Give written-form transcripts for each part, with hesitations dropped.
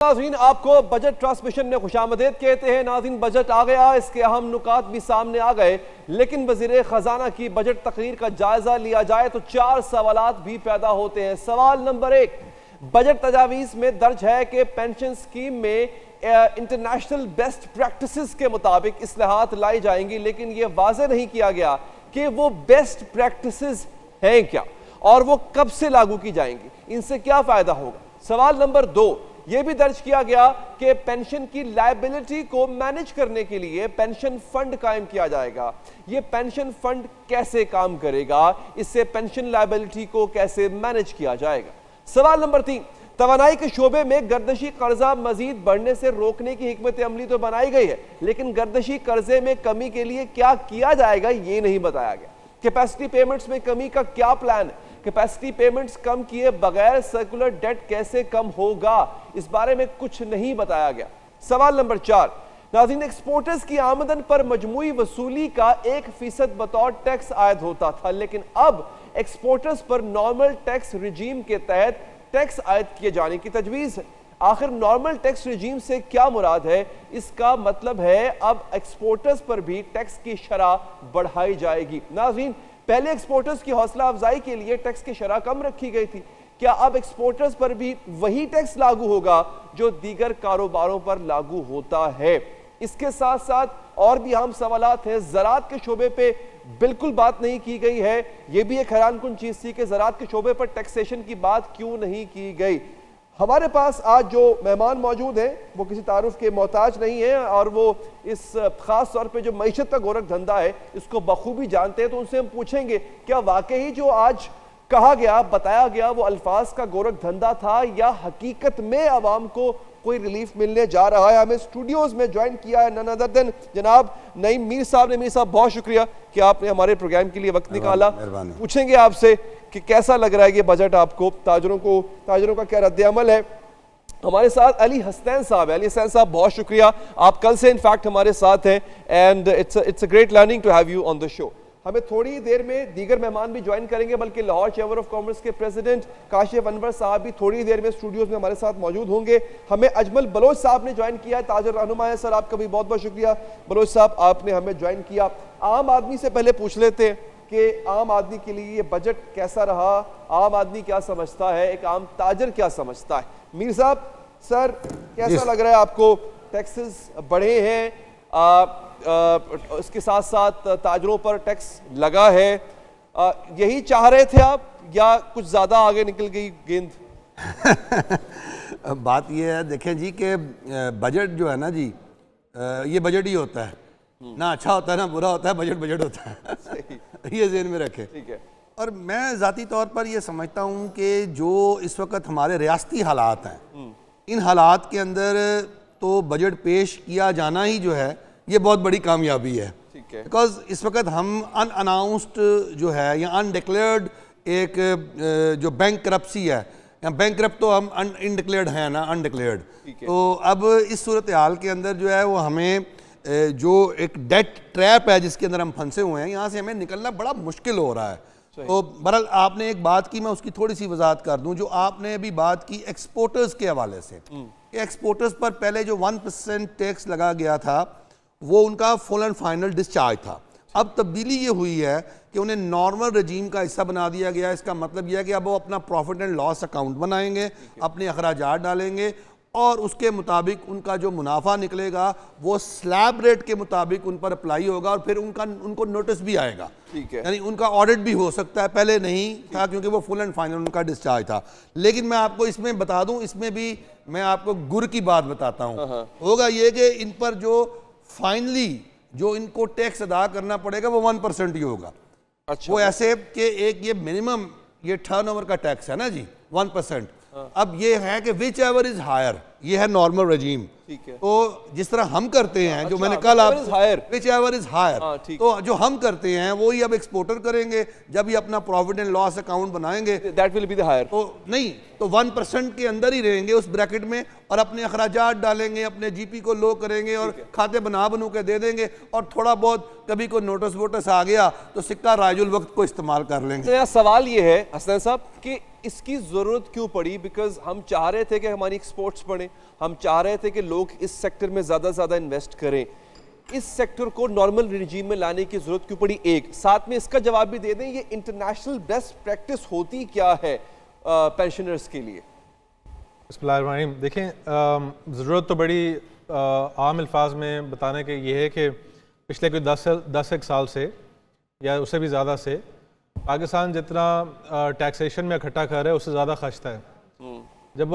नाज़रीन, आपको budget transmission में खुशामदीद कहते हैं। नाज़रीन, बजट आ गया, इसके अहम नुकात भी सामने आ गए, लेकिन वज़ीर ख़जाना की बजट तकरीर का जायजा लिया जाए तो 4 सवालात भी पैदा होते हैं। सवाल नंबर 1, बजट तजावीज़ में दर्ज है कि पेंशन स्कीम में इंटरनेशनल बेस्ट प्रैक्टिसेस के मुताबिक इस्लाहात लाई जाएंगी, लेकिन यह वाज़ेह नहीं किया गया कि वो बेस्ट प्रैक्टिसेस हैं क्या और वो कब से लागू की जाएंगी, इनसे क्या फ़ायदा होगा। सवाल नंबर 2, यह भी दर्ज किया गया कि पेंशन की लायबिलिटी को मैनेज करने के लिए पेंशन फंड कायम किया जाएगा। यह पेंशन फंड कैसे काम करेगा, इससे पेंशन लायबिलिटी को कैसे मैनेज किया जाएगा। सवाल नंबर 3, तवानाई के शोबे में गर्दशी कर्जा मजीद बढ़ने से रोकने की हिकमत अमली तो बनाई गई है, लेकिन गर्दशी कर्जे में कमी के लिए क्या किया जाएगा यह नहीं बताया गया। कैपेसिटी पेमेंट्स में कमी का क्या प्लान है, कैपेसिटी पेमेंट्स कम किए बगैर सर्कुलर डेट कैसे कम होगा, इस बारे में कुछ नहीं बताया गया। सवाल नंबर 4, नाज़रीन, एक्सपोर्टर्स की आमदन पर मजमूई वसूली का 1% बतौर टैक्स आयद होता था, लेकिन अब एक्सपोर्टर्स पर नॉर्मल टैक्स रिजीम के तहत टैक्स आयद किए जाने की तजवीज़ है। आखिर नॉर्मल टैक्स रिजीम से क्या मुराद है? इसका मतलब है अब एक्सपोर्टर्स पर भी टैक्स की शरह बढ़ाई जाएगी। नाज़रीन, पहले एक्सपोर्टर्स की हौसला अफजाई के लिए टैक्स की शरह कम रखी गई थी, क्या अब एक्सपोर्टर्स पर भी वही टैक्स लागू होगा जो दीगर कारोबारों पर लागू होता है? इसके साथ साथ और भी अहम सवालात हैं। ज़राअत के शोबे पे बिल्कुल बात नहीं की गई है, यह भी एक हैरानकुन चीज थी कि ज़राअत के शोबे पर टैक्सेशन की बात क्यों नहीं की गई। हमारे पास आज जो मेहमान मौजूद हैं वो किसी तारुफ के मोहताज नहीं है और वो इस खास तौर पे जो मईशत का गोरख धंधा है इसको बखूबी जानते हैं, तो उनसे हम पूछेंगे क्या वाकई जो आज कहा गया, बताया गया, वो अल्फाज का गोरख धंधा था या हकीकत में अवाम को कोई रिलीफ मिलने जा रहा है। हमें स्टूडियोज में ज्वाइन किया है नन अदर देन जनाब नईम मीर साहब ने। मीर साहब, बहुत शुक्रिया कि आपने हमारे प्रोग्राम के लिए वक्त निकाला। पूछेंगे आपसे कि कैसा लग रहा है ये बजट आपको, ताजरों का क्या रद्द-ए-अमल है। हमारे साथ अली हसनैन साहब है। अली हसनैन साहब, बहुत शुक्रिया, आप कल से इनफैक्ट हमारे साथ हैं and it's a great learning to have you on the show. हमें थोड़ी देर में दीगर मेहमान भी ज्वाइन करेंगे, बल्कि लाहौर चैम्बर ऑफ कॉमर्स के प्रेसिडेंट काशिफ अनवर साहब भी थोड़ी देर में स्टूडियोज में हमारे साथ मौजूद होंगे। हमें अजमल बलोच साहब ने ज्वाइन किया है, ताजर रहनुमा है। सर, आपका भी बहुत बहुत शुक्रिया बलोच साहब, आपने हमें ज्वाइन किया। आम आदमी से पहले पूछ लेते हैं कि आम आदमी के लिए ये बजट कैसा रहा, आम आदमी क्या समझता है, एक आम ताजर क्या समझता है। मीर साहब, सर कैसा लग रहा है आपको? टैक्सेस बढ़े हैं, इसके साथ साथ ताजरों पर टैक्स लगा है, यही चाह रहे थे आप या कुछ ज्यादा आगे निकल गई गेंद? बात यह है, देखें जी, कि बजट जो है ना जी, ये बजट ही होता है, ना अच्छा होता है ना बुरा होता है, बजट होता है। ये ज़हन में रखें। ठीक है। और मैं ज़ाती तौर पर ये समझता हूँ कि जो इस वक्त हमारे रियासती हालात हैं, इन हालात के अंदर तो बजट पेश किया जाना ही जो है ये बहुत बड़ी कामयाबी है। बिकॉज इस वक्त हम अनअनाउंस्ड जो है या अनडिक्लेयर्ड एक जो बैंक करप्सी है, या बैंक करप्ट तो हम इनडिक्लेयर्ड हैं ना, अनडिक्लेयर्ड। तो अब इस सूरत हाल के अंदर जो है वो हमें जो एक डेट ट्रैप है जिसके अंदर हम फंसे हुए हैं, यहाँ से हमें निकलना बड़ा मुश्किल हो रहा है। तो बहरहाल आपने एक बात की, मैं उसकी थोड़ी सी वजाहत कर दूं। जो आपने अभी बात की एक्सपोर्टर्स के हवाले से, एक्सपोर्टर्स पर पहले जो 1% टैक्स लगा गया था वो उनका फुल एंड फाइनल डिस्चार्ज था। अब तब्दीली ये हुई है कि उन्हें नॉर्मल रजीम का हिस्सा बना दिया गया। इसका मतलब यह है कि अब वो अपना प्रॉफिट एंड लॉस अकाउंट बनाएंगे, अपने अखराजात डालेंगे और उसके मुताबिक उनका जो मुनाफा निकलेगा वो स्लैब रेट के मुताबिक उन पर अप्लाई होगा और फिर उनको नोटिस भी आएगा। ठीक है, यानी उनका ऑडिट भी हो सकता है। पहले नहीं था क्योंकि वो फुल एंड फाइनल उनका डिस्चार्ज था। लेकिन मैं आपको इसमें बता दूं, इसमें भी मैं आपको गुर की बात बताता हूं। होगा ये कि इन पर जो फाइनली जो इनको टैक्स अदा करना पड़ेगा वो 1% ही होगा। अच्छा, वो ऐसे कि एक ये मिनिमम ये टर्नओवर का टैक्स है ना जी, 1%। अब ये है कि विच एवर इज हायर, ये है नॉर्मल रजीम। ठीक है। तो जिस तरह हम करते हैं, जो अच्छा, मैंने कल आप which ever is higher। which ever is higher, तो जो हम करते हैं वो ही अब एक्सपोर्टर करेंगे। जब ये अपना प्रॉफिट एंड लॉस अकाउंट बनाएंगे that will be the higher। तो नहीं, तो 1% के अंदर ही रहेंगे उस ब्रैकेट में, और अपने अखराजात डालेंगे, अपने जीपी को लो करेंगे और खाते बनू के दे देंगे, और थोड़ा बहुत कभी कोई नोटिस वोटिस आ गया तो सिक्का राजुल वक्त को इस्तेमाल कर लेंगे। तो सवाल ये है हसन साहब कि इसकी जरूरत क्यों पड़ी? बिकॉज हम चाह रहे थे कि हमारी एक्सपोर्ट्स बढ़े, हम चाह रहे थे कि लोग इस सेक्टर में ज़्यादा से ज़्यादा इन्वेस्ट करें। इस सेक्टर को नॉर्मल रिजीम में लाने की जरूरत क्यों पड़ी? एक साथ में इसका जवाब भी दे दें, ये इंटरनेशनल बेस्ट प्रैक्टिस होती क्या है पेंशनर्स के लिए? बिस्मिल्लाहिर्रहमानिर्रहीम। देखें, ज़रूरत तो बड़ी आम अल्फाज में बताने के ये है कि पिछले कोई 10 साल से या उससे भी ज़्यादा से पाकिस्तान जितना टैक्सेशन में इकट्ठा कर रहा है उससे ज़्यादा खर्चता है। जब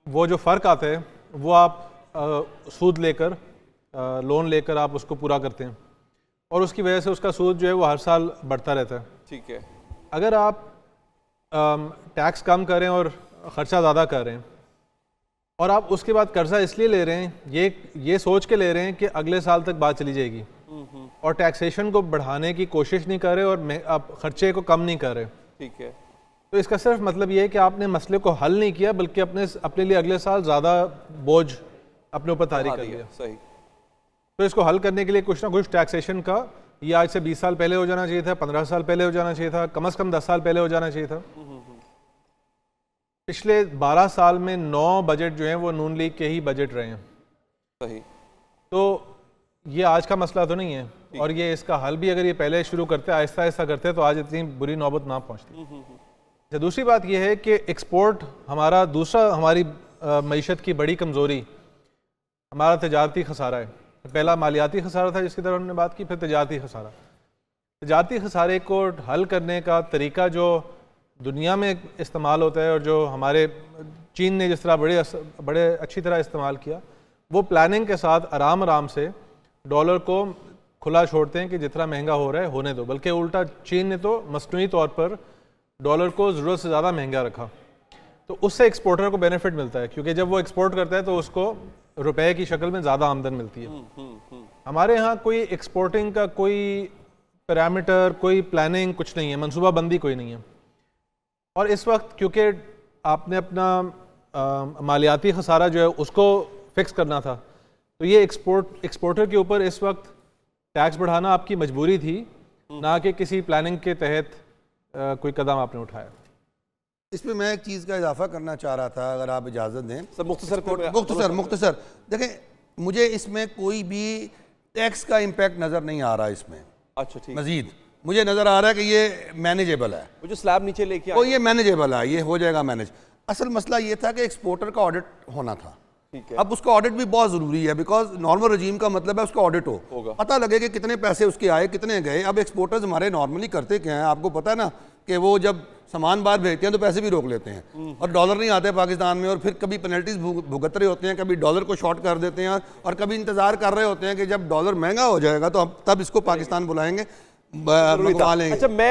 वो जो फ़र्क आता है वो आप सूद लेकर, लोन लेकर आप उसको पूरा करते हैं, और उसकी वजह से उसका सूद जो है वो हर साल बढ़ता रहता है। ठीक है। अगर आप टैक्स कम करें और ख़र्चा ज़्यादा कर रहे हैं, और आप उसके बाद कर्जा इसलिए ले रहे हैं, ये सोच के ले रहे हैं कि अगले साल तक बात चली जाएगी, और टैक्सेशन को बढ़ाने की कोशिश नहीं कर रहे और आप खर्चे को कम नहीं कर रहे। ठीक है। तो इसका सिर्फ मतलब ये है कि आपने मसले को हल नहीं किया, बल्कि अपने लिए अगले साल ज़्यादा बोझ अपने ऊपर तारी कर लिया। सही। तो इसको हल करने के लिए कुछ ना कुछ टैक्सेशन का, ये आज से 20 साल पहले हो जाना चाहिए था, 15 साल पहले हो जाना चाहिए था, कम से कम 10 साल पहले हो जाना चाहिए था। पिछले 12 साल में 9 बजट जो हैं वो नून लीग के ही बजट रहे हैं। सही। तो ये आज का मसला तो नहीं है, और ये इसका हल भी अगर ये पहले शुरू करते, आहिस्ता आहिस्ता करते, तो आज इतनी बुरी नौबत ना पहुंचती। अच्छा, दूसरी बात ये है कि एक्सपोर्ट हमारी मईशत की बड़ी कमज़ोरी हमारा तजारती खसारा है। पहला मालियाती खसारा था जिसकी तरफ हमने बात की, फिर तजारती खसारा। तजारती खसारे को हल करने का तरीका जो दुनिया में इस्तेमाल होता है, और जो हमारे चीन ने जिस तरह बड़े अच्छी तरह इस्तेमाल किया, वो प्लानिंग के साथ आराम आराम से डॉलर को खुला छोड़ते हैं कि जितना महंगा हो रहा है होने दो। बल्कि उल्टा चीन ने तो मसनूई तौर पर डॉलर को ज़रूरत से ज़्यादा महंगा रखा, तो उससे एक्सपोर्टर को बेनिफिट मिलता है, क्योंकि जब वो एक्सपोर्ट करता है तो उसको रुपए की शक्ल में ज़्यादा आमदन मिलती है। हमारे यहाँ कोई एक्सपोर्टिंग का कोई पैरामीटर, कोई प्लानिंग कुछ नहीं है, मनसूबा बंदी कोई नहीं है। और इस वक्त क्योंकि आपने अपना मालियाती खसारा जो है उसको फिक्स करना था, तो ये एक्सपोर्टर के ऊपर इस वक्त टैक्स बढ़ाना आपकी मजबूरी थी, ना कि किसी प्लानिंग के तहत कोई कदम आपने उठाया। इसमें मैं एक चीज़ का इजाफा करना चाह रहा था, अगर आप इजाज़त दें। सर मुख्तसर देखें, मुझे इसमें कोई भी टैक्स का इम्पैक्ट नज़र नहीं आ रहा इसमें। अच्छा, ठीक। मजीद मुझे नज़र आ रहा है कि ये मैनेजेबल है, वो जो स्लैब नीचे लेके तो ये मैनेजेबल है, ये हो जाएगा मैनेज। असल मसला ये था कि एक्सपोर्टर का ऑडिट होना था। ठीक है। अब उसका ऑडिट भी बहुत ज़रूरी है, बिकॉज नॉर्मल रजीम का मतलब है उसका ऑडिट होगा, पता लगे कि कितने पैसे उसके आए, कितने गए। अब एक्सपोर्टर्स हमारे नॉर्मली करते क्या हैं, आपको पता है ना, कि वो जब सामान बाहर भेजते हैं तो पैसे भी रोक लेते हैं, और डॉलर नहीं आते पाकिस्तान में, और फिर कभी पेनल्टीज भुगत रहे होते हैं, कभी डॉलर को शॉर्ट कर देते हैं, और कभी इंतज़ार कर रहे होते हैं कि जब डॉलर महंगा हो जाएगा तो तब इसको पाकिस्तान बुलाएंगे, मंगवा लेंगे। अच्छा, मैं